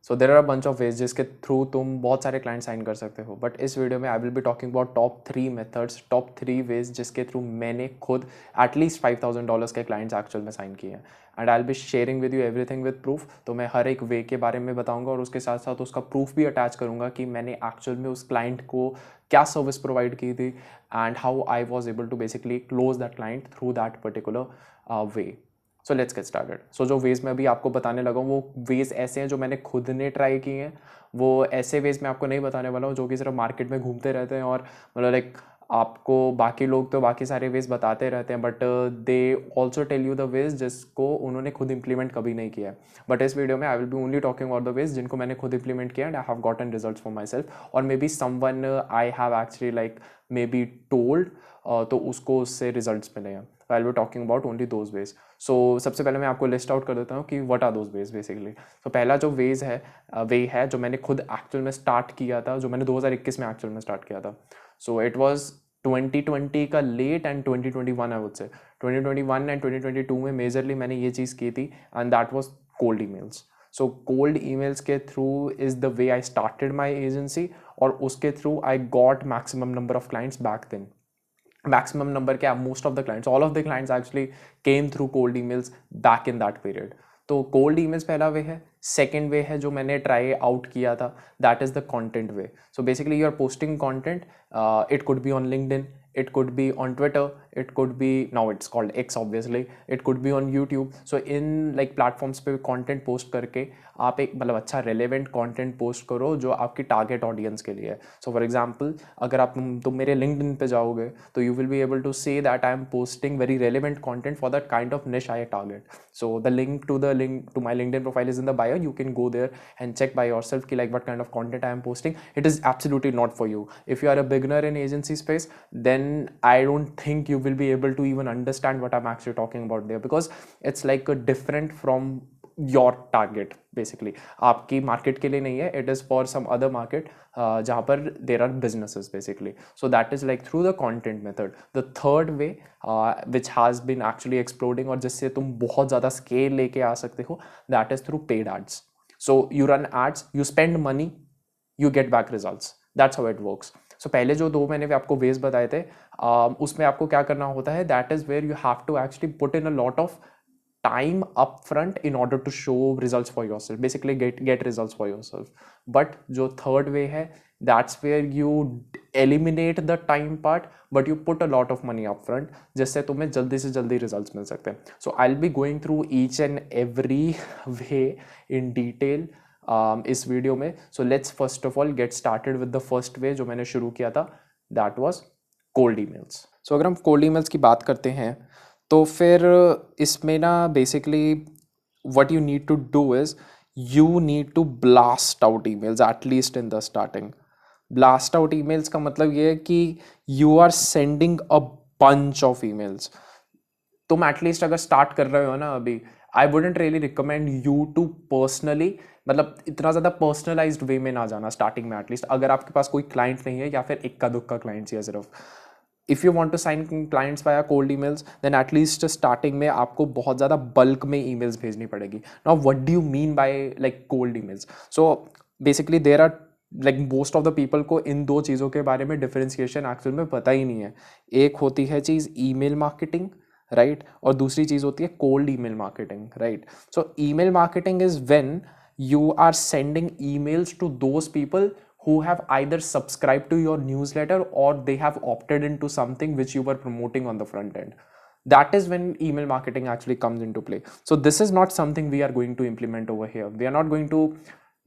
So there are bunch of ways जिसके through तुम बहुत सारे क्लाइंट साइन कर सकते हो, बट इस वीडियो में I will be talking about top 3 methods, top 3 ways जिसके थ्रू मैंने खुद एटलीस्ट $5,000 के क्लाइंट्स एक्चुअल में साइन किए हैं, and I will be sharing with you everything with proof. तो मैं हर एक वे के बारे में बताऊंगा और उसके साथ साथ उसका प्रूफ भी अटैच करूंगा कि मैंने एक्चुअल में उस क्लाइंट को क्या सर्विस प्रोवाइड की थी and how I was able to basically close that client through that particular way. So let's get started. So जो वेज मैं अभी आपको बताने लगा हूँ वो वेज ऐसे हैं जो मैंने खुद ने ट्राई किए हैं। वो ऐसे वेज मैं आपको नहीं बताने वाला हूँ जो कि सिर्फ मार्केट में घूमते रहते हैं और मतलब लाइक आपको बाकी लोग तो बाकी सारे वेज बताते रहते हैं, but they also tell you the ways जिसको उन्होंने खुद इंप्लीमेंट कभी नहीं किया है। बट इस वीडियो में I will be only talking about the ways जिनको मैंने खुद इंप्लीमेंट किया and I have gotten results for myself, और maybe someone I have actually like maybe told, तो उसको उससे रिजल्ट्स मिले हैं। I will be talking about only those ways. So सबसे पहले मैं आपको लिस्ट आउट कर देता हूँ कि what are those ways basically. तो पहला जो वेज है वे है जो मैंने खुद एक्चुअल में स्टार्ट किया था, जो मैंने 2021 में एक्चुअल में स्टार्ट किया था। सो इट वाज 2020 का लेट एंड 2021 आई वुड से 2021 एंड 2022 में मेजरली मैंने ये चीज़ की थी and that was cold emails. So cold emails के through is the way I started my agency, और उसके through I got maximum number of clients back then. maximum number क्या, most of the clients, all of the clients actually came through cold emails back in that period. तो cold emails पहला वे है। Second way है जो मैंने try out किया था, that is the content way. So basically you are posting content, it could be on LinkedIn, it could be on Twitter, it could be, now it's called X obviously, it could be on YouTube. So in like platforms पे content post करके आप एक मतलब अच्छा relevant content post करो जो आपकी target audience के लिए है। So for example अगर आप तुम मेरे LinkedIn पे जाओगे तो you will be able to say that I am posting very relevant content for that kind of niche I target. So the link to my LinkedIn profile is in the bio. You can go there and check by yourself ki like what kind of content I am posting. It is absolutely not for you. If you are a beginner in agency space, then I don't think you will be able to even understand what I'm actually talking about there, because it's like a different from your target basically. आपकी market के लिए नहीं है, it is for some other market जहाँ पर there are businesses basically. So that is like through the content method. The third way which has been actually exploding और जिससे तुम बहुत ज़्यादा scale लेके आ सकते हो, that is through paid ads. So you run ads, you spend money, you get back results. That's how it works. So पहले जो दो मैंने आपको वेज बताए थे, उसमें आपको क्या करना होता है, that is where you have to actually put in a lot of time upfront in order to show results for yourself, basically get results for yourself. But जो third way है, that's where you eliminate the time part but you put a lot of money upfront जिससे तुम्हें जल्दी से जल्दी results मिल सकते हैं. So I'll be going through each and every way in detail इस वीडियो में. So let's first of all get started with the first way जो मैंने शुरू किया था, that was cold emails. So अगर हम cold emails की बात करते हैं तो फिर इसमें ना basically what you need to do is you need to blast out emails at least in the starting. Blast out emails का मतलब ये है कि you are sending a bunch of emails. तुम एटलीस्ट अगर स्टार्ट कर रहे हो ना अभी, I wouldn't really recommend you to personally, मतलब इतना ज़्यादा पर्सनलाइज्ड वे में ना जाना स्टार्टिंग में एटलीस्ट, अगर आपके पास कोई क्लाइंट नहीं है या फिर इक्का दुक्का क्लाइंट्स या सिर्फ. If you want to sign clients via cold emails then at least starting में आपको बहुत ज़्यादा बल्क में ईमेल्स भेजनी पड़ेगी. Now what do you mean by like cold emails? So basically there are like most of the people को इन दो चीज़ों के बारे में डिफरेंशिएशन एक्चुअल में पता ही नहीं है. एक होती है चीज़ ईमेल मार्केटिंग, राइट, और दूसरी चीज़ होती है cold email marketing, right. So email marketing is when you are sending emails to those people who have either subscribed to your newsletter or they have opted into something which you were promoting on the front end. That is when email marketing actually comes into play. So this is not something we are going to implement over here. We are not going to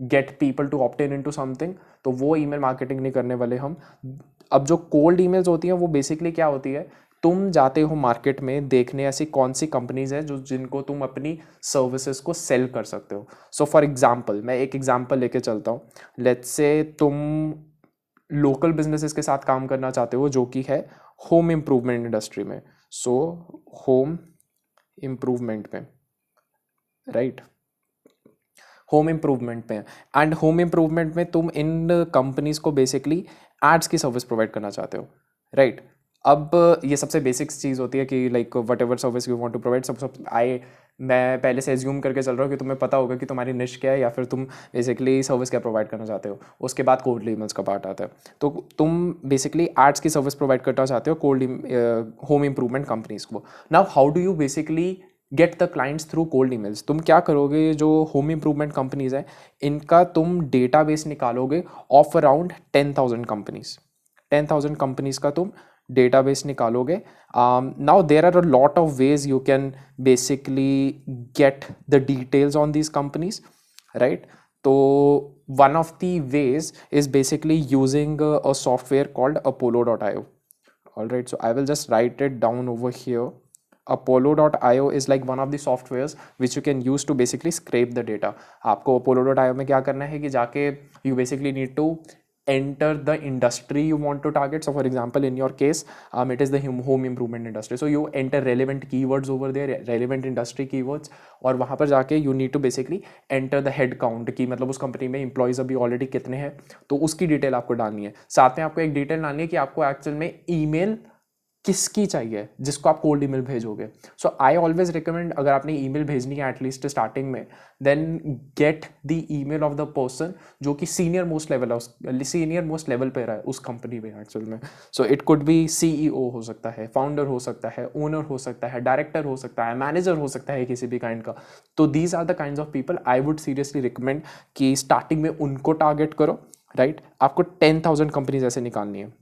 get people to opt in into something. तो वो email marketing नहीं करने वाले हम. अब जो cold emails होती हैं वो basically क्या होती है, तुम जाते हो मार्केट में देखने ऐसी कौन सी कंपनीज है जो जिनको तुम अपनी सर्विसेज को सेल कर सकते हो. सो फॉर एग्जांपल मैं एक एग्जांपल लेके चलता हूँ. लेट्स से तुम लोकल बिजनेसेस के साथ काम करना चाहते हो जो कि है होम इम्प्रूवमेंट इंडस्ट्री में. सो होम इम्प्रूवमेंट में, राइट, होम इम्प्रूवमेंट में, एंड होम इम्प्रूवमेंट में तुम इन कंपनीज को बेसिकली एड्स की सर्विस प्रोवाइड करना चाहते हो, राइट. अब ये सबसे बेसिक चीज़ होती है कि like whatever service you want to provide, सब आई मैं पहले से एज्यूम करके चल रहा हूँ कि तुम्हें पता होगा कि तुम्हारी निश क्या है या फिर तुम बेसिकली सर्विस क्या प्रोवाइड करना चाहते हो। उसके बाद कोल्ड ईमेल्स का पार्ट आता है। तो तुम बेसिकली एड्स की सर्विस प्रोवाइड करना चाहते हो कोल्ड होम इम्प्रूवमेंट कंपनीज को। Now how do you basically get the clients through cold emails? तुम क्या करोगे, जो होम इम्प्रूवमेंट कंपनीज है इनका तुम डेटाबेस निकालोगे ऑफ अराउंड 10,000 कंपनीज। 10,000 कंपनीज का तुम डेटाबेस निकालोगे। Now there are a lot of ways you can basically get the details on these companies, right? तो one of the ways is basically using a software called apollo.io. All right, so I will just write it down over here. apollo.io is like one of the softwares which you can use to basically scrape the data. आपको apollo.io में क्या करना है कि जाके you basically need to enter the industry you want to target. So for example, in your case, it is the home improvement industry. So you enter relevant keywords over there, relevant industry keywords, और वहाँ पर जाके you need to basically enter the head count कि मतलब उस company में employees अभी already कितने हैं, तो उसकी डिटेल आपको डालनी है। साथ में आपको एक डिटेल डालनी है कि आपको एक्चुअल में ईमेल किसकी चाहिए जिसको आप कोल्ड ईमेल भेजोगे। सो आई ऑलवेज रिकमेंड, अगर आपने ईमेल भेजनी है एटलीस्ट स्टार्टिंग में, then get the email of the person जो कि सीनियर मोस्ट लेवल है, सीनियर मोस्ट लेवल पे रहा है उस कंपनी में एक्चुअल में। So it could be CEO हो सकता है, फाउंडर हो सकता है, ओनर हो सकता है, डायरेक्टर हो सकता है, मैनेजर हो सकता है किसी भी काइंड का। तो these are the kinds of people I would seriously recommend कि स्टार्टिंग में उनको टारगेट करो, राइट? आपको 10,000 कंपनीज ऐसे निकालनी है।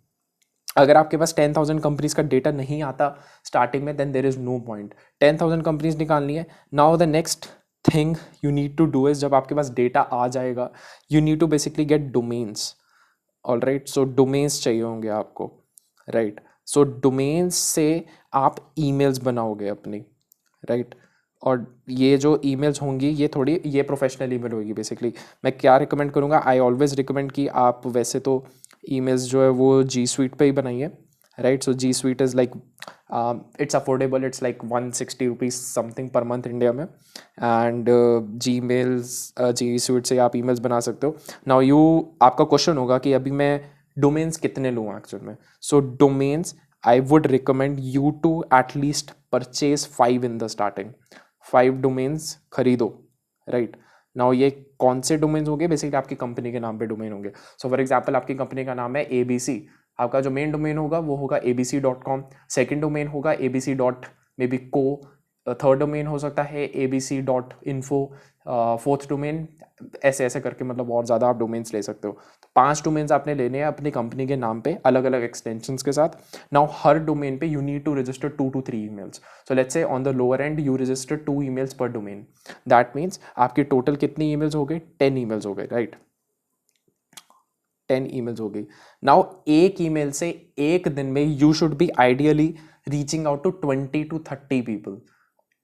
अगर आपके पास 10,000 कंपनीज का डेटा नहीं आता स्टार्टिंग में, then there is no point. 10,000 companies निकालनी है। Now the next thing you need to do is, जब आपके पास डेटा आ जाएगा, you need to basically get domains. All right, so domains चाहिए होंगे आपको, राइट? सो डोमेन्स से आप ईमेल्स बनाओगे अपनी, राइट? और ये जो ईमेल्स होंगी ये प्रोफेशनल ईमेल होगी बेसिकली। मैं क्या रिकमेंड करूँगा, आई ऑलवेज रिकमेंड कि आप वैसे तो ईमेल्स जो है वो जी स्वीट पे ही बनाइए, right? So G suite is like it's affordable, it's like 160 rupees something per month India में। एंड जी स्वीट से आप ईमेल्स बना सकते हो। नाउ आपका क्वेश्चन होगा कि अभी मैं डोमेन्स कितने लूँ एक्चुअल में। So domains I would recommend you to at least purchase 5 in the starting. 5 domains खरीदो, राइट? नाउ ये कौन से डोमेन्स होंगे? बेसिकली आपकी कंपनी के नाम पे डोमेन होंगे। सो फॉर एग्जांपल आपकी कंपनी का नाम है ABC, आपका जो मेन डोमेन होगा वो होगा abc.com, सेकंड डोमेन होगा abc.co, थर्ड डोमेन हो सकता है abc.info, फोर्थ डोमेन ऐसे ऐसे करके मतलब और ज़्यादा आप डोमेन्स ले सकते हो। तो 5 डोमेन्स आपने लेने हैं अपनी कंपनी के नाम पे अलग अलग एक्सटेंशंस के साथ। नाउ हर डोमेन पे you need to register 2 to 3 emails. So let's say on the lower end you register 2 emails per domain. That means आपकी टोटल कितनी ईमेल्स हो गई? 10 ईमेल्स हो गए, राइट? 10 ईमेल्स हो गई। नाउ एक ईमेल से एक दिन में you should be ideally reaching out to 20 to 30 people,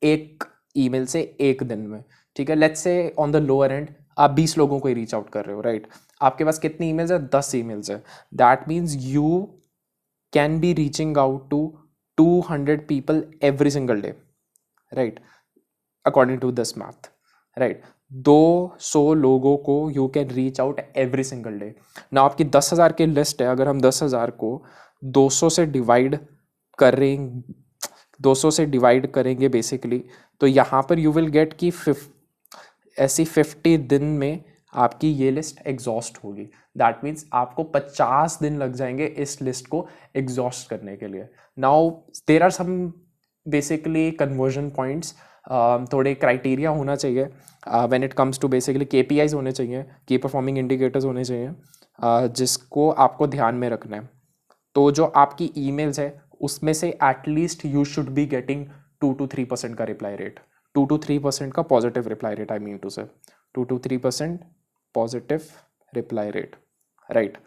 एक ईमेल से एक दिन में, ठीक है? Let's say on the lower and आप 20 लोगों को ही रीच आउट कर रहे हो, राइट? आपके पास कितनी ईमेल्स है? 10 ईमेल्स है। That means you can be reaching out to 200 people every single day, right? According to this math, right? 200 लोगों को you can reach out every single day. ना आपकी 10,000 की लिस्ट है, अगर हम 10,000 को 200 से डिवाइड करें 200 से डिवाइड करेंगे बेसिकली, तो यहाँ पर यू विल गेट कि ऐसी 50 दिन में आपकी ये लिस्ट एग्जॉस्ट होगी। दैट मीन्स आपको 50 दिन लग जाएंगे इस लिस्ट को एग्जॉस्ट करने के लिए। Now there are some basically conversion points, थोड़े क्राइटेरिया होना चाहिए when it comes to basically KPIs होने चाहिए, की परफॉर्मिंग इंडिकेटर्स होने चाहिए, जिसको आपको ध्यान में रखना है। तो जो आपकी ईमेल्स है उसमें से at least you should be getting 2 to 3% का रिप्लाई रेट, 2 to 3% का positive reply rate, I mean to say 2 to 3% positive reply rate, right?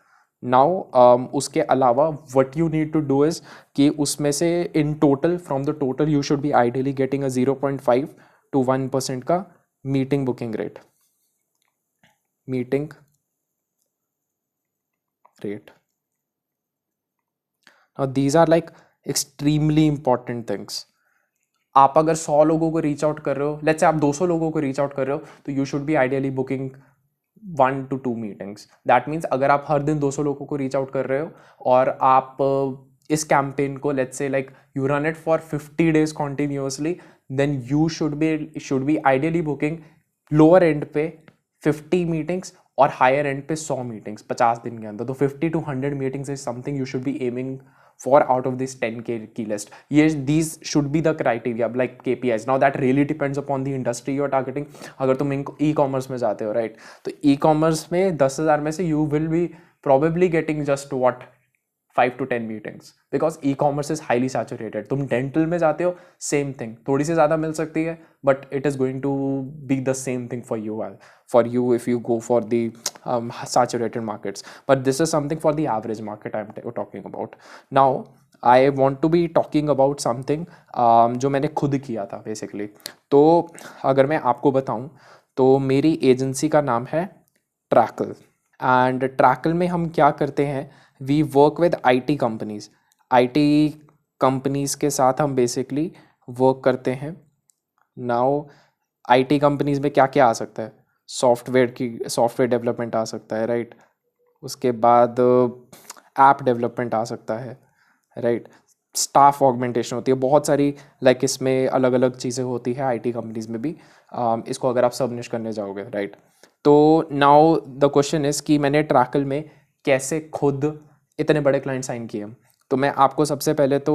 Now उसके अलावा what you need to do is कि उसमें से in total from the total you should be ideally getting a 0.5 to 1% का meeting booking rate, meeting rate. Now these are like extremely important things. आप अगर 100 लोगों को रीच आउट कर रहे हो, लेट्स से आप 200 लोगों को रीच आउट कर रहे हो, तो you should be ideally booking 1 to 2 meetings. That means अगर आप हर दिन 200 लोगों को रीच आउट कर रहे हो और आप इस कैंपेन को let's say like you run it for 50 days continuously, then you should be ideally booking lower end पे 50 मीटिंग्स और हायर एंड पे 100 मीटिंग्स 50 दिन के अंदर. तो 50 to 100 meetings is something you should B aiming for out of this 10k की list. Yes, these should be the criteria like KPIs. Now that really depends upon the industry you are targeting. अगर तुम e-commerce में जाते हो, right, तो e-commerce में 10,000 में से you will be probably getting just what 5 to 10 meetings because e commerce is highly saturated. तुम डेंटल में जाते हो, सेम थिंग, थोड़ी सी ज़्यादा मिल सकती है but it is going to be the same thing for you if you go for the saturated markets. But this is something for the average market I am talking about. Now I want to be talking about something जो मैंने खुद किया था basically. तो अगर मैं आपको बताऊँ तो मेरी एजेंसी का नाम है ट्रैकल. एंड ट्रैकल में हम क्या करते हैं, we work with IT companies. IT companies के साथ हम बेसिकली वर्क करते हैं. नाउ IT कंपनीज में क्या क्या आ सकता है, सॉफ्टवेयर डेवलपमेंट आ सकता है, राइट. उसके बाद ऐप डेवलपमेंट आ सकता है, राइट. स्टाफ ऑगमेंटेशन होती है, बहुत सारी लाइक इसमें अलग अलग चीज़ें होती है IT कंपनीज में भी. इसको अगर आप सबनिश करने जाओगे, राइट. तो नाउ द क्वेश्चन इज़ कि मैंने ट्रैकल में कैसे खुद इतने बड़े क्लाइंट साइन किए. तो मैं आपको सबसे पहले तो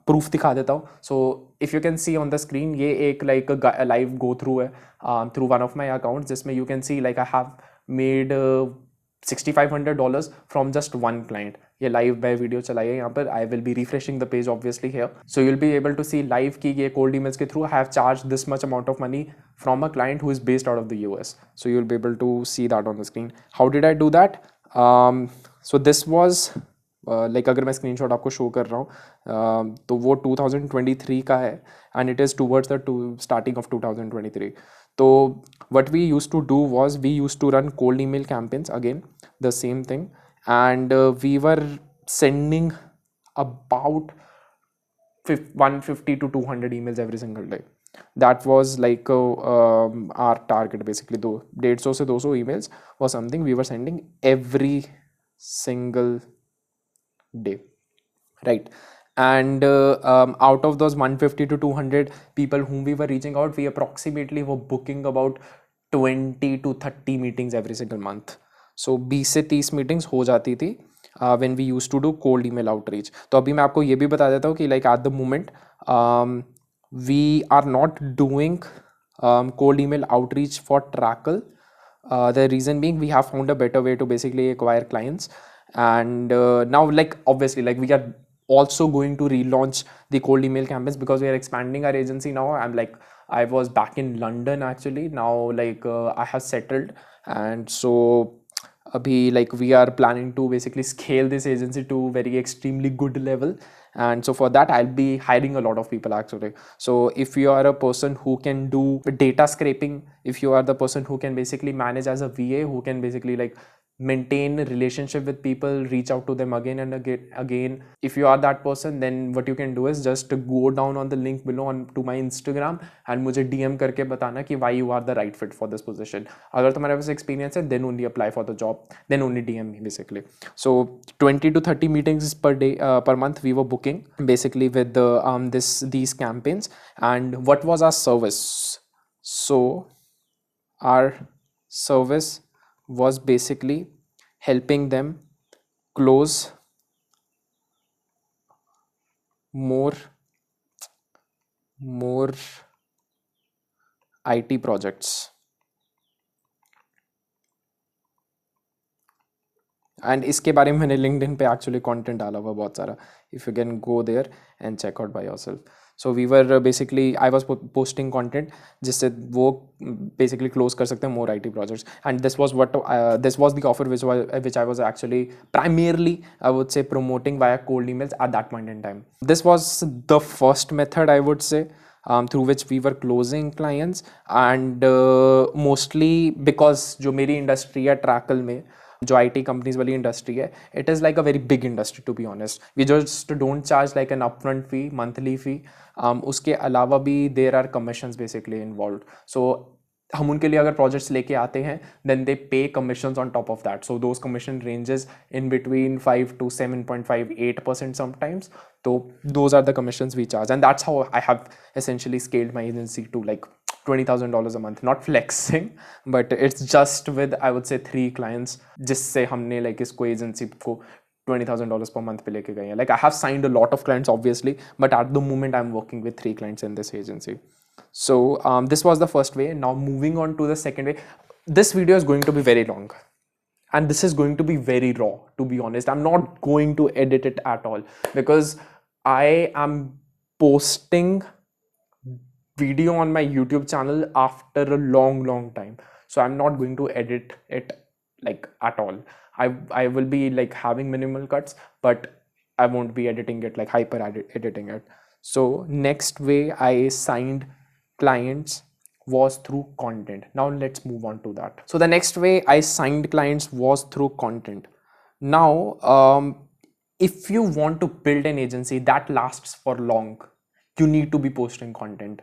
प्रूफ दिखा देता हूँ. So if you can see on the screen, ये एक लाइक लाइव गो थ्रू है through one of my account, जिसमें you can see like I have made $6,500 from just one client. ये लाइव मैं वीडियो चलाई है यहाँ पर. I will be refreshing the page obviously here, so you will be able to see live की ये cold emails के through I have charge this much amount of money from a client who is based out of the US. So you will be able to see that on the screen. How did I do that? So this was like अगर मैं screenshot आपको show कर रहा हूँ तो वो 2023 का है and it is towards the starting of 2023. तो what we used to do was we used to run cold email campaigns, again the same thing, and we were sending about 150 to 200 emails every single day. That was like our target basically. 150 से 200 emails was something we were sending every single day, right. And out of those 150 to 200 people whom we were reaching out, we approximately were booking about 20 to 30 meetings every single month. So 20 से 30 meetings हो जाती थी when we used to do cold email outreach. तो अभी मैं आपको ये भी बता देता हूँ कि like at the moment we are not doing cold email outreach for Trackle. The reason being we have found a better way to basically acquire clients. And now like obviously like we are also going to relaunch the cold email campaigns because we are expanding our agency now. I was back in London actually. Now like I have settled, and so abhi like we are planning to basically scale this agency to very extremely good level. And so for that I'll be hiring a lot of people actually. So if you are a person who can do data scraping, if you are the person who can basically manage as a VA, who can basically like maintain a relationship with people, reach out to them again and again. If you are that person, then what you can do is just go down on the link below to my Instagram and मुझे DM करके बताना कि why you are the right fit for this position. अगर तुम्हारे पास experience है, then only apply for the job, then only DM me basically. So 20 to 30 meetings per day, per month we were booking basically with these campaigns. And what was our service? So our service was basically helping them close more IT projects. And इसके बारे में मैंने LinkedIn पे actually content डाला हुआ बहुत सारा. If you can go there and check out by yourself. So we were basically I was posting content जिससे वो बेसिकली क्लोज कर सकते हैं more IT projects. And this was the offer which I was actually primarily I would say promoting via cold emails at that point in time. This was the first method I would say through which we were closing clients. And mostly because जो मेरी industry है tackle में, जो IT companies वाली industry है, it is like a very big industry to be honest. We just don't charge like an upfront fee, monthly fee. उसके अलावा भी there are commissions basically involve. So हम उनके लिए अगर प्रोजेक्ट्स लेके आते हैं देन दे पे commissions on top of that, so those commission ranges in between 5 to 7.58% sometimes. तो those are the commissions we charge, and that's how I have essentially scaled my agency to like $20,000 a month. Not flexing, but it's just with, I would say, 3 clients जिससे हमने like इसको agency को $20,000 per month पे लेके गए हैं. Like I have signed a lot of clients obviously, but at the moment I'm working with 3 clients in this agency. So this was the first way. Now moving on to the second way. This video is going to be very long and this is going to be very raw, to be honest. I'm not going to edit it at all because I am posting video on my YouTube channel after a long time, so I'm not going to edit it like at all. I will be like having minimal cuts, but I won't be editing it like hyper editing it. So next way I signed clients was through content. Now let's move on to that. So the next way I signed clients was through content. Now if you want to build an agency that lasts for long, you need to be posting content.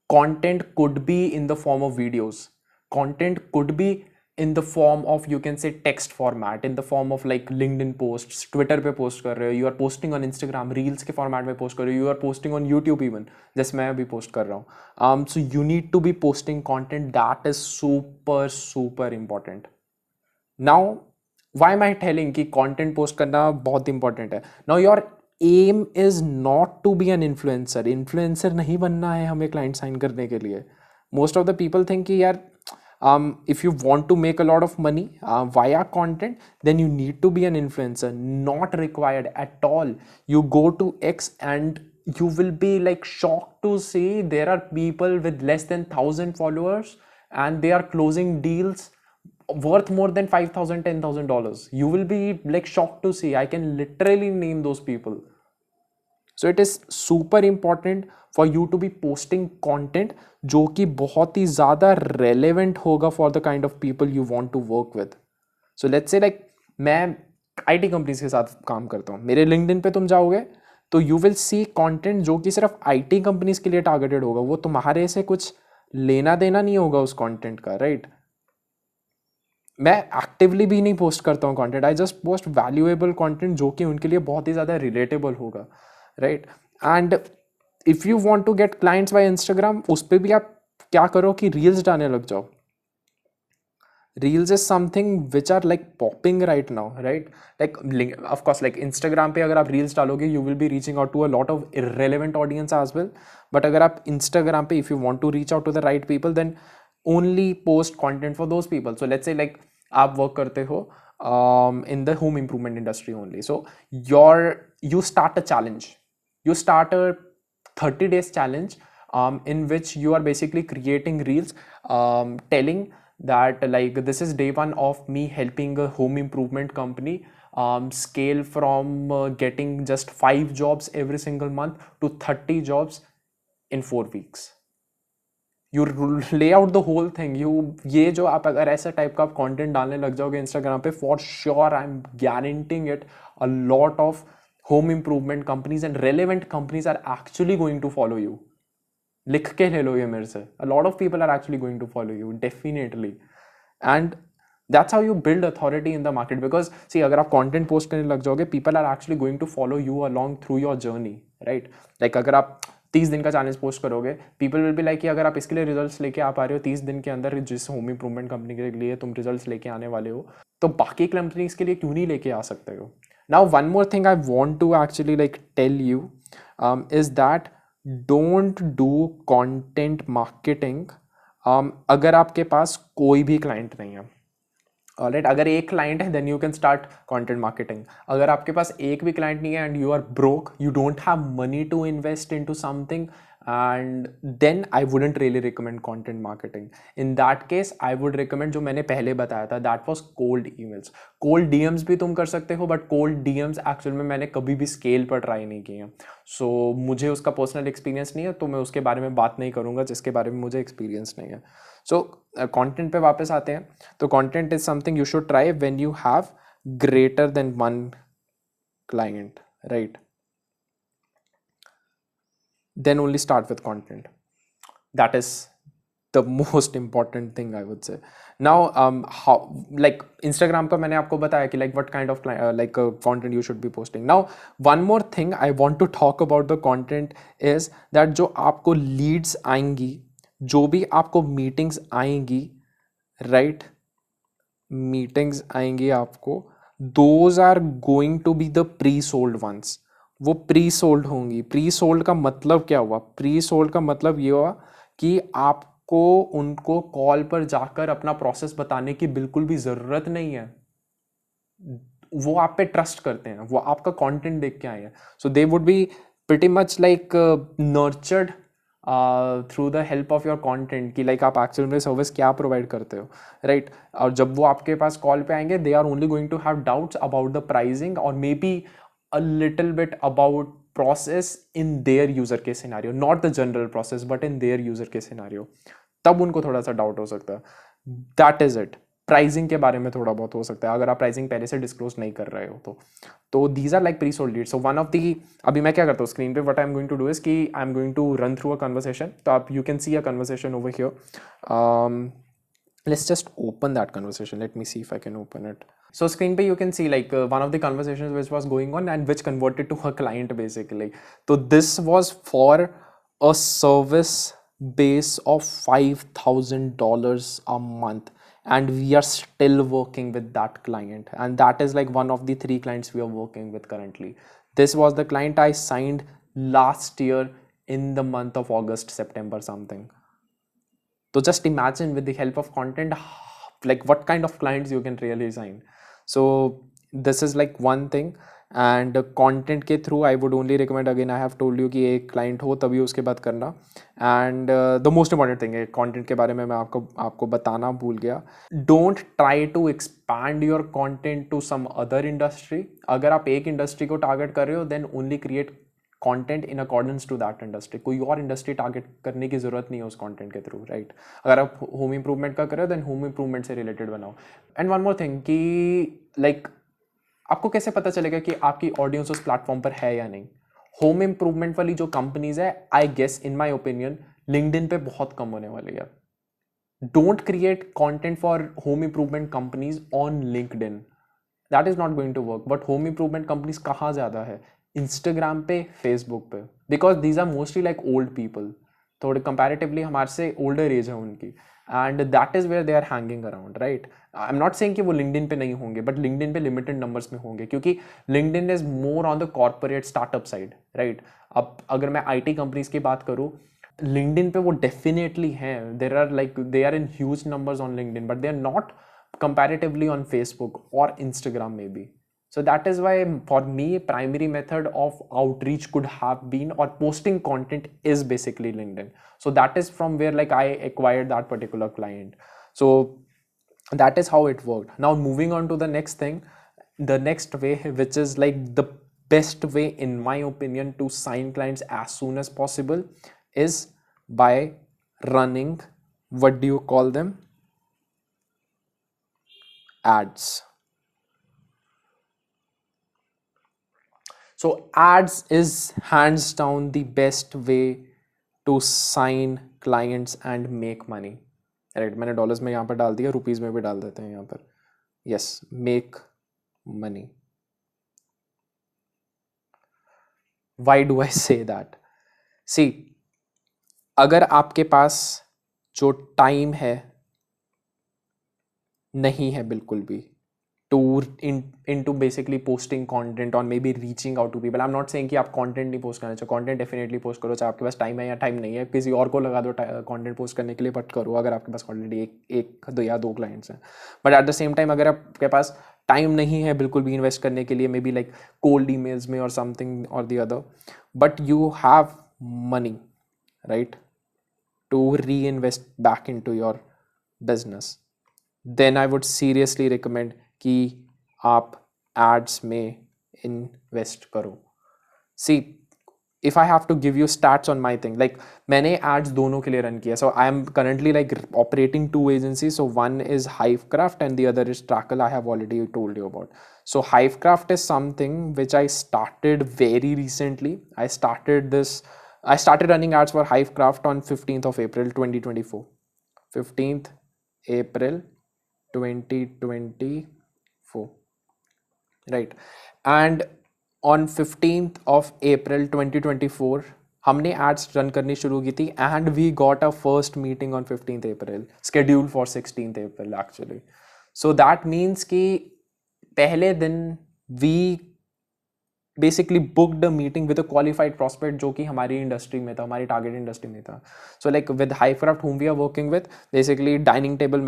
Content could be in the form of videos, content could be in the form of, you can say, text format, in the form of like LinkedIn posts, Twitter पे post कर रहे हो, you are posting on Instagram reels के format में post कर रहे हो, you are posting on YouTube even, जैसे मैं अभी post कर रहा हूँ. So you need to be posting content. That is super important. Now why am I telling कि content post करना बहुत important है? Now your aim is not to be an influencer. Influencer नहीं बनना है हमें client sign करने के लिए. Most of the people think कि यार if you want to make a lot of money via content, then you need to be an influencer. Not required at all. You go to X and you will be like shocked to see there are people with less than 1,000 followers and they are closing deals worth more than $5,000, $10,000. You will be like shocked to see. I can literally name those people. So it is super important for you to be posting content जो कि बहुत ही ज़्यादा relevant होगा for the kind of people you want to work with. So let's say like मैं IT companies के साथ काम करता हूँ, मेरे LinkedIn पे तुम जाओगे तो you will see content जो कि सिर्फ IT companies के लिए targeted होगा. वो तुम्हारे से कुछ लेना देना नहीं होगा उस content का, right? मैं एक्टिवली भी नहीं पोस्ट करता हूँ content, I just post valuable content जो कि उनके लिए बहुत ही ज़्यादा रिलेटेबल होगा, right? And if you want to get clients by Instagram, उस पर भी आप क्या करो कि रील्स डालने लग जाओ. Reels is something which are like popping right now, right? Like of course like Instagram पे अगर आप रील्स डालोगे you will be reaching out to a lot of irrelevant audience as well, but अगर आप इंस्टाग्राम पे if you want to reach out to the right people then only post content for those people. So let's say like आप work करते हो in the home improvement industry only, so you start a challenge, you start a 30 days challenge in which you are basically creating reels telling that like this is day one of me helping a home improvement company scale from getting just 5 jobs every single month to 30 jobs in 4 weeks. You ले out the whole thing. ये जो आप अगर ऐसा type का आप content डालने लग जाओगे इंस्टाग्राम पे, for sure I am guaranteeing it, a lot of home improvement companies and relevant companies are actually going to follow you. लिख के ले लो ये मेरे से, a lot of people are actually going to follow you definitely. एंड that's how you build authority in the market, because see अगर आप content post करने लग जाओगे people are actually going to follow you along through your journey, right? like अगर आप 30 दिन का चैलेंज पोस्ट करोगे, पीपल विल बी लाइक कि अगर आप इसके लिए रिजल्ट्स लेके आ पा रहे हो 30 दिन के अंदर, जिस होम इंप्रूवमेंट कंपनी के लिए तुम रिजल्ट्स लेके आने वाले हो, तो बाकी कंपनीज के लिए क्यों नहीं लेके आ सकते हो? Now one more thing I want to actually like tell you is that don't do content marketing अगर आपके पास कोई भी क्लाइंट नहीं है. ऑलराइट, अगर एक क्लाइंट है then you can start content marketing. अगर आपके पास एक भी क्लाइंट नहीं है and you are broke, you don't have money to invest into something, and then I wouldn't really recommend content marketing. In that case I would recommend जो मैंने पहले बताया था, that was cold emails. Cold DMs भी तुम कर सकते हो, बट कोल्ड डीएम्स एक्चुअल में मैंने कभी भी स्केल पर ट्राई नहीं किए हैं. सो मुझे उसका पर्सनल एक्सपीरियंस नहीं है, तो मैं उसके बारे में बात नहीं करूँगा जिसके बारे में मुझे एक्सपीरियंस नहीं है. सो कंटेंट पे वापस आते हैं. तो content is something you should try when you have greater than one client, right? Then only start with content. That is the most important thing I would say. Now how, like Instagram का मैंने आपको बताया कि like what kind of content you should be posting. Now one more thing I want to talk about the content is that जो आपको leads आएंगी, जो भी आपको meetings आएंगी, right, meetings आएंगी आपको, those are going to be the pre-sold ones. वो प्री सोल्ड होंगी. प्री सोल्ड का मतलब क्या हुआ? प्री सोल्ड का मतलब ये हुआ कि आपको उनको कॉल पर जाकर अपना प्रोसेस बताने की बिल्कुल भी ज़रूरत नहीं है. वो आप पे ट्रस्ट करते हैं, वो आपका कंटेंट देख के आए हैं. So they would be pretty much like nurtured through the help of your content कि लाइक आप एक्चुअल में सर्विस क्या प्रोवाइड करते हो, राइट. और जब वो आपके पास कॉल पे आएंगे, they are only going to have doubts about the pricing और maybe a little bit about process in their user case scenario, not the general process but in their user case scenario. तब उनको थोड़ा सा doubt हो सकता है. That is it. Pricing के बारे में थोड़ा बहुत हो सकता है अगर आप प्राइसिंग पहले से डिस्क्लोज नहीं कर रहे हो तो these are like pre sold leads. So one of the, अभी मैं क्या करता हूँ स्क्रीन पे, what I am going to do is कि I am going to run through a conversation. तो आप you can see a conversation over here. Let's just open that conversation. Let me see if I can open it. So screen पे you can see like one of the conversations which was going on and which converted to a client basically. So this was for a service base of $5,000 a month and we are still working with that client, and that is like one of the 3 clients we are working with currently. This was the client I signed last year in the month of August, September something. So just imagine with the help of content, like what kind of clients you can really sign. So this is like one thing. And content के through I would only recommend, again I have told you कि एक client हो तभी उसके बाद करना. And the most important thing है content के बारे में मैं आपको बताना भूल गया. Don't try to expand your content to some other industry. अगर आप एक industry को target कर रहे हो then only create content in accordance to that industry. कोई और इंडस्ट्री टारगेट करने की जरूरत नहीं है उस कंटेंट के थ्रू, राइट. अगर आप होम इंप्रूवमेंट का कर रहे हो देन होम इंप्रूवमेंट से रिलेटेड बनाओ. एंड वन मोर थिंग कि लाइक आपको कैसे पता चलेगा कि आपकी ऑडियंस उस प्लेटफॉर्म पर है या नहीं? होम इंप्रूवमेंट वाली जो कंपनीज है, I guess in my opinion LinkedIn पे बहुत कम होने वाली है. Don't create content for home improvement companies on LinkedIn. That is not going to work. But home improvement companies कहाँ ज़्यादा है? इंस्टाग्राम पे, फेसबुक पे, because these are mostly like old people. थोड़े कंपैरेटिवली हमारे से ओल्डर एज है उनकी, and that is where they are hanging around, right. I am not saying कि वो लिंक्डइन पे नहीं होंगे, बट लिंक्डइन पे लिमिटेड नंबर्स में होंगे क्योंकि LinkedIn is more on the corporate startup side, right. अब अगर मैं आईटी कंपनीज की बात करूँ, लिंक्डइन पे वो डेफिनेटली हैं. There are like they are in huge numbers on LinkedIn, but they are not comparatively on Facebook or Instagram maybe. So that is why for me primary method of outreach could have been, or posting content is basically LinkedIn. So that is from where like I acquired that particular client. So that is how it worked. Now moving on to the next thing, the next way, which is like the best way in my opinion to sign clients as soon as possible, is by running, what do you call them, ads. So ads is hands down the best way to sign clients and make money, right. मैंने dollars में यहाँ पर डाल दिया, rupees में भी डाल देते हैं यहाँ पर. yes, make money. why do I say that? see, अगर आपके पास जो टाइम है नहीं है बिल्कुल भी to into basically posting content or maybe reaching out to people. I'm not saying कि आप content नहीं post करना चाहिए, content definitely post करो, चाहे आपके पास time है या time नहीं है, किसी और को लगा दो content post करने के लिए, but करो अगर आपके पास already एक दो या 2 clients हैं. But at the same time अगर आपके पास time नहीं है बिल्कुल भी invest करने के लिए, maybe like cold emails में or something or the other, but you have money, right, to reinvest back into your business, then I would seriously recommend कि आप एड्स में इन्वेस्ट करो. See, if I have to give you stats on my thing, like मैंने ads दोनों के लिए run किया. So I am currently like operating 2 agency. So one is Hivecraft and the other is Trackle. I have already told you about. So Hivecraft is something which I started very recently. I started running ads for Hivecraft on 15th of April 2024. 15th April 2024, right? And on 15th of April 2024 हमने ads run करनी शुरू की थी and we got a first meeting on 15th April, scheduled for 16th April actually. So that means कि पहले दिन we basically booked a meeting with a qualified prospect जो कि हमारी इंडस्ट्री में था, हमारी टारगेट इंडस्ट्री में था. So like with Hivecraft whom we are working with, basically dining table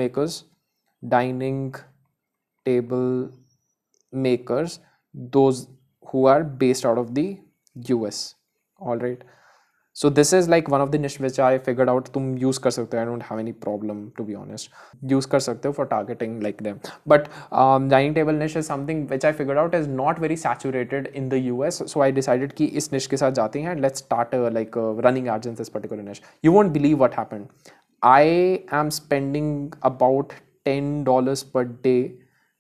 makers, those who are based out of the US. All right. So this is like one of the niche which I figured out. तुम use कर सकते हो. I don't have any problem to be honest. Use कर सकते हो for targeting like them. But dining table niche is something which I figured out is not very saturated in the US. So I decided कि इस niche के साथ जाते हैं and let's start running ads in this particular niche. You won't believe what happened. I am spending about $10 per day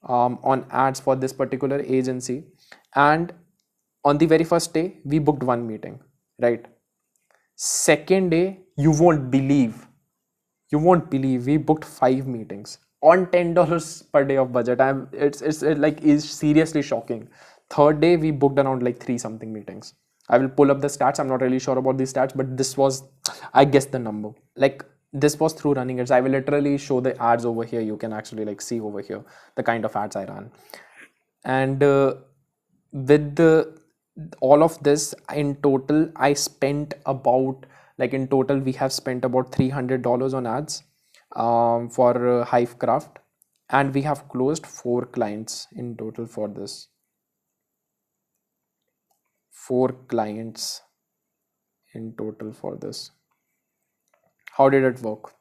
on ads for this particular agency, and on the very first day we booked one meeting, right? Second day, you won't believe we booked 5 meetings on $10 per day of budget. It's like is seriously shocking. Third day we booked around like 3 something meetings. I will pull up the stats. I'm not really sure about these stats, but this was, I guess, the number. Like this was through running ads. I will literally show the ads over here. You can actually like see over here the kind of ads I ran. And with all of this in total, I spent about, like in total we have spent about $300 on ads for Hivecraft, and we have closed 4 clients in total for this. 4 clients in total for this. How did it work?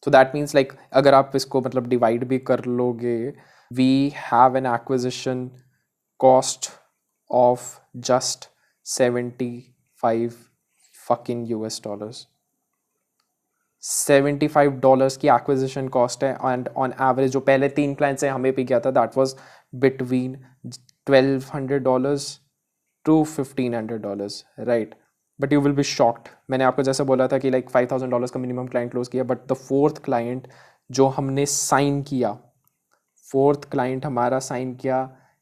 So that means like अगर आप इसको मतलब divide भी कर लोगे, we have an acquisition cost of just 75 fucking US dollars. $75 की acquisition cost है, and on average जो पहले 3 clients से हमें भी गया था, that was between $1,200 to $1,500, right? But you will be shocked. मैंने आपको जैसे बोला था कि like $5,000 का minimum client close किया, but the fourth client जो हमने sign किया, fourth client हमारा sign किया,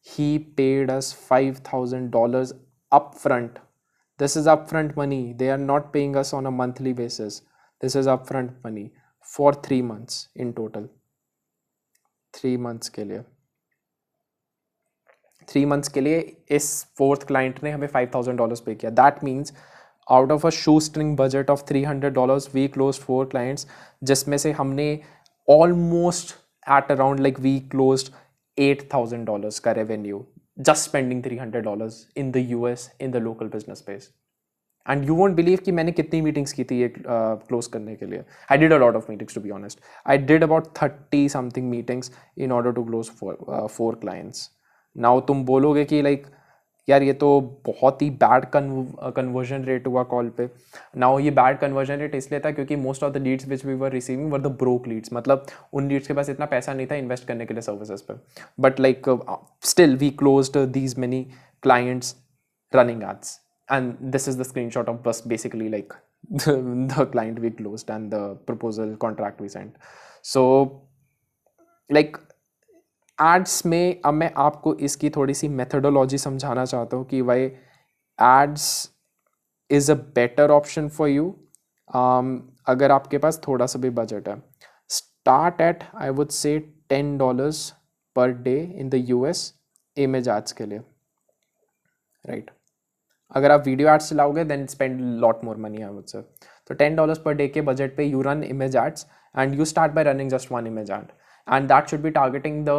he paid us $5,000 upfront. This is upfront money. They are not paying us on a monthly basis. This is upfront money for 3 months in total. 3 months के लिए. 3 months के लिए इस fourth client ने हमें $5,000 pay किया. That means out of a shoestring budget of $300, we closed 4 clients, जिसमें से हमने almost at around like we closed $8,000 का revenue just spending $300 in the US in the local business space. And you won't believe कि मैंने कितनी meetings की थी ये close करने के लिए. I did a lot of meetings to be honest. I did about 30 something meetings in order to close 4 clients. Now तुम बोलोगे कि like यार ये तो बहुत ही बैड कन्वर्जन रेट हुआ कॉल पे. नाउ ये बैड कन्वर्जन रेट इसलिए था क्योंकि most of the leads which we were receiving were the broke leads. मतलब उन लीड्स के पास इतना पैसा नहीं था इन्वेस्ट करने के लिए सर्विसेज पे. But like still we closed these many clients running ads, and this is the screenshot of बस basically like the client we closed and the proposal contract we sent. So like ads में अब मैं आपको इसकी थोड़ी सी methodology समझाना चाहता हूँ कि why ads is a better option for you अगर आपके पास थोड़ा सा भी बजट है. Start at I would say $10 per day in the US image ads के लिए, राइट? अगर आप वीडियो एड्स चलाओगे then spend lot more money I would say. तो $10 पर डे के बजट पे you run image ads and you start by running just one image ad. And that should be targeting the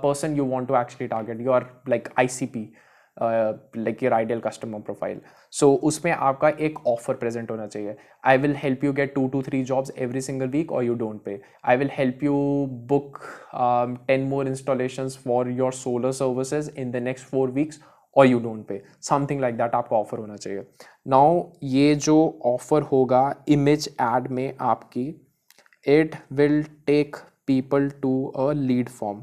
person you want to actually target, your like ICP, like your ideal customer profile. So उसमें आपका एक offer present होना चाहिए. I will help you get 2 to 3 jobs every single week or you don't pay. I will help you book 10 more installations for your solar services in the next 4 weeks or you don't pay. Something like that आपका offer होना चाहिए. Now ये जो offer होगा image ad में आपकी, it will take people to a lead form.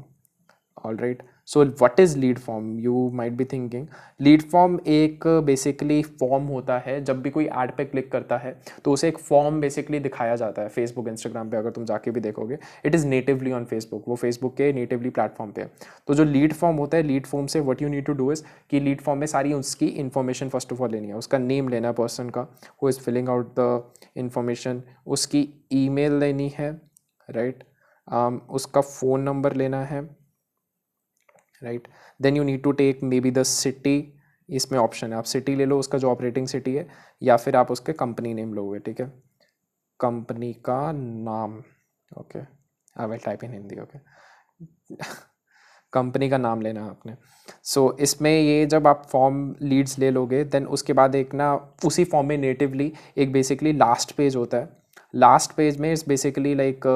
All right, so what is lead form, you might be thinking. Lead form एक basically form होता है, जब भी कोई ऐड पे क्लिक करता है तो उसे एक फॉर्म बेसिकली दिखाया जाता है फेसबुक इंस्टाग्राम पे, अगर तुम जाके भी देखोगे it is natively on Facebook, वो फेसबुक के नेटिवली प्लेटफॉर्म पे है। तो जो लीड फॉर्म होता है, लीड फॉर्म से what you need to do is कि लीड फॉर्म में सारी उसकी इन्फॉर्मेशन फर्स्ट ऑफ ऑल लेनी है, उसका नेम लेना है पर्सन का who is filling out the information, उसकी ईमेल लेनी है, राइट, उसका फ़ोन नंबर लेना है, right, then you need to take maybe the city, इसमें ऑप्शन है, आप सिटी ले लो उसका जो ऑपरेटिंग सिटी है, या फिर आप उसके कंपनी नेम लोगे, ठीक है, कंपनी का नाम, okay, I will type in Hindi, okay company का नाम लेना है आपने। सो इसमें ये जब आप फॉर्म लीड्स ले लोगे, देन उसके बाद एक ना उसी फॉर्म में नेटिवली एक बेसिकली लास्ट पेज होता है। लास्ट पेज में is basically like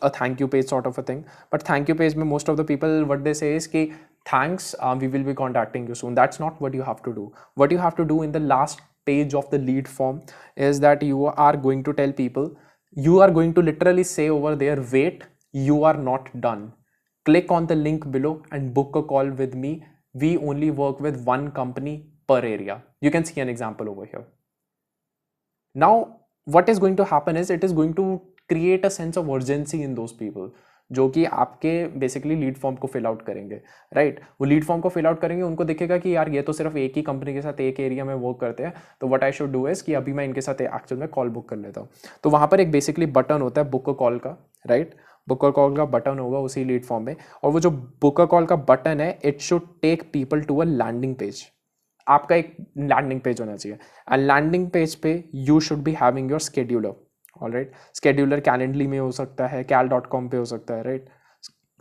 a thank you page sort of a thing, but thank you page में most of the people what they say is कि thanks, we will be contacting you soon. That's not what you have to do. What you have to do in the last page of the lead form is that you are going to tell people, you are going to literally say over there, wait, you are not done. Click on the link below and book a call with me. We only work with one company per area. You can see an example over here. Now what is going to happen is it is going to create a sense of urgency in those people जो कि आपके basically lead form को fill out करेंगे, right, वो lead form को fill out करेंगे, उनको दिखेगा कि यार ये तो सिर्फ एक ही कंपनी के साथ एक एरिया में वर्क करते हैं, तो what I should do is कि अभी मैं इनके साथ एक्चुअल में कॉल बुक कर लेता हूँ। तो वहाँ पर एक बेसिकली बटन होता है बुक अ कॉल का, राइट, बुक अ कॉल का बटन होगा उसी लीड फॉर्म में, और वो जो बुक अ कॉल का बटन है it should take people to a landing page. आपका एक लैंडिंग पेज होना चाहिए, एंड लैंडिंग पेज पे you should be having your scheduler, alright, scheduler Calendly में हो सकता है, cal.com पे हो सकता है, राइट,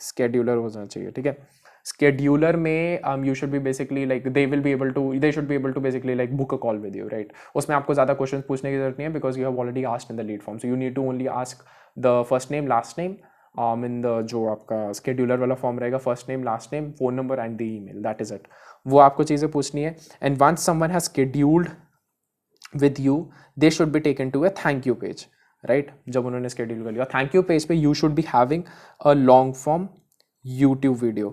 स्केड्यूलर होना चाहिए, ठीक है। स्केड्यूलर में you should be basically like they should be able to basically like book a call with you, right. उसमें आपको ज़्यादा क्वेश्चन पूछने की जरूरत नहीं है because you have already asked in the lead form, so you need to only ask the first name last name in the जो आपका स्केड्यूलर वाला फॉर्म रहेगा, first name last name phone number and the email, that is it. वो आपको चीज़ें पूछनी है, and once someone has scheduled with you they should be taken to a thank you page, right। जब उन्होंने schedule कर लिया thank you page पे you should be having a long form YouTube video,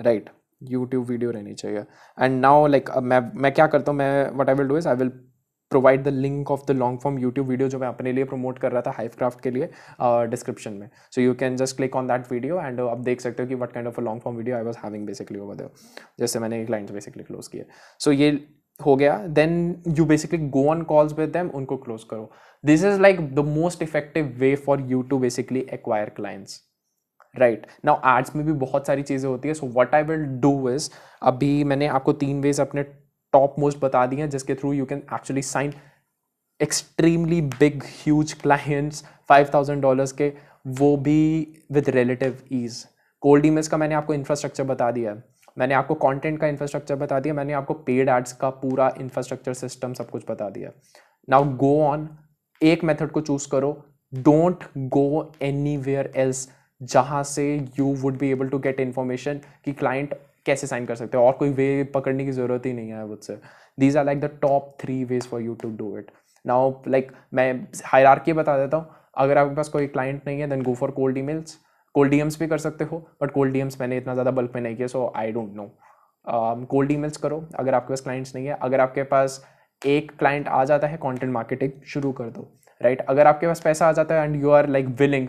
right, YouTube video रहनी चाहिए। and now like मैं क्या करता हूँ, मैं what I will do is I will provide the link of the long form YouTube video जो मैं अपने लिए promote कर रहा था Hivecraft के लिए description में, so you can just click on that video and आप देख सकते हो कि what kind of a long form video I was having basically over there, जैसे मैंने clients basically close किए। so ये हो गया, then you basically go on calls with them, उनको क्लोज करो। This is like the most effective way for you to basically acquire clients, right. Now ads में भी बहुत सारी चीज़ें होती है, so what I will do is, अभी मैंने आपको 3 वेज अपने टॉप मोस्ट बता दिए हैं जिसके through you can actually sign extremely big huge clients $5,000 के, वो भी with relative ease. Cold emails का मैंने आपको इंफ्रास्ट्रक्चर बता दिया है, मैंने आपको कंटेंट का इंफ्रास्ट्रक्चर बता दिया, मैंने आपको पेड एड्स का पूरा इंफ्रास्ट्रक्चर सिस्टम सब कुछ बता दिया। नाउ गो ऑन, एक मेथड को चूज करो, डोंट गो एनीवेयर एल्स जहां से you would be able to get information कि क्लाइंट कैसे साइन कर सकते हो, और कोई वे पकड़ने की जरूरत ही नहीं है मुझसे। These are like the top 3 ways for you to do it. Now like मैं हायरार्की बता देता हूँ, अगर आपके पास कोई क्लाइंट नहीं है then go for cold emails, cold DMs भी कर सकते हो, बट कोल्ड डीएम्स मैंने इतना ज़्यादा बल्क में नहीं किया, so I don't know. Cold emails करो अगर आपके पास क्लाइंट्स नहीं है। अगर आपके पास एक क्लाइंट आ जाता है, कंटेंट मार्केटिंग शुरू कर दो, राइट। अगर आपके पास पैसा आ जाता है and you are like willing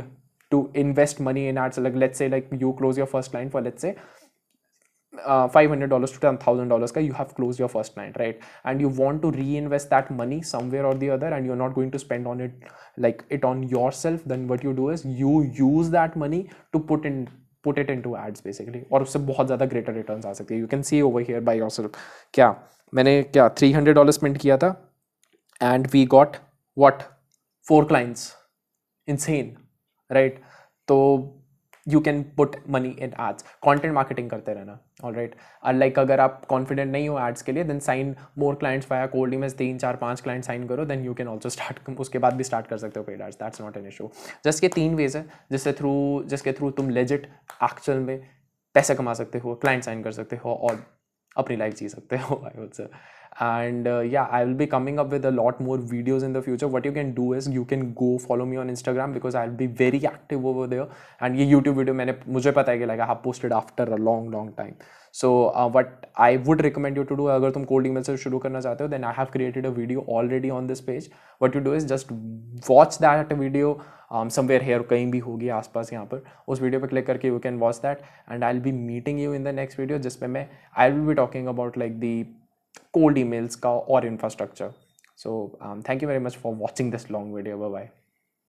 to invest money in ads, like let's say like you close your first client for let's say $500 to $10,000 का, you have closed your first client, right, and you want to reinvest that money somewhere or the other and you're not going to spend on it like it on yourself, then what you do is you use that money to put it into ads basically, और उससे बहुत ज़्यादा greater returns आ सकती है। You can see over here by yourself, क्या मैंने क्या $300 spend किया था and we got what 4 clients, insane, right। तो you can put money in ads, content marketing करते रहना, ऑलराइट। लाइक अगर आप कॉन्फिडेंट नहीं हो एड्स के लिए then sign more clients via cold emails, 3 4 5 client sign करो, then you can also start, उसके बाद भी स्टार्ट कर सकते हो paid ads, that's not an issue. Just ये 3 वेज है जिसके थ्रू तुम लेजिट एक्चुअल में पैसे कमा सकते हो, क्लाइंट साइन कर सकते हो और अपनी लाइफ जी सकते हो, आई वुड से। And yeah, I will be coming up with a lot more videos in the future. What you can do is you can go follow me on Instagram because I'll be very active over there. And ये YouTube video मैंने मुझे पता है कि like I have posted after a long time. So what I would recommend you to do, अगर तुम cold email से शुरू करना चाहते हो, then I have created a video already on this page. What you do is just watch that video somewhere here, कहीं भी होगी आसपास यहाँ पर, उस वीडियो पे क्लिक करके you can watch that, and I'll be meeting you in the next video जिसमें मैं I will be talking about like the cold emails का और infrastructure. So thank you very much for watching this long video. Bye bye.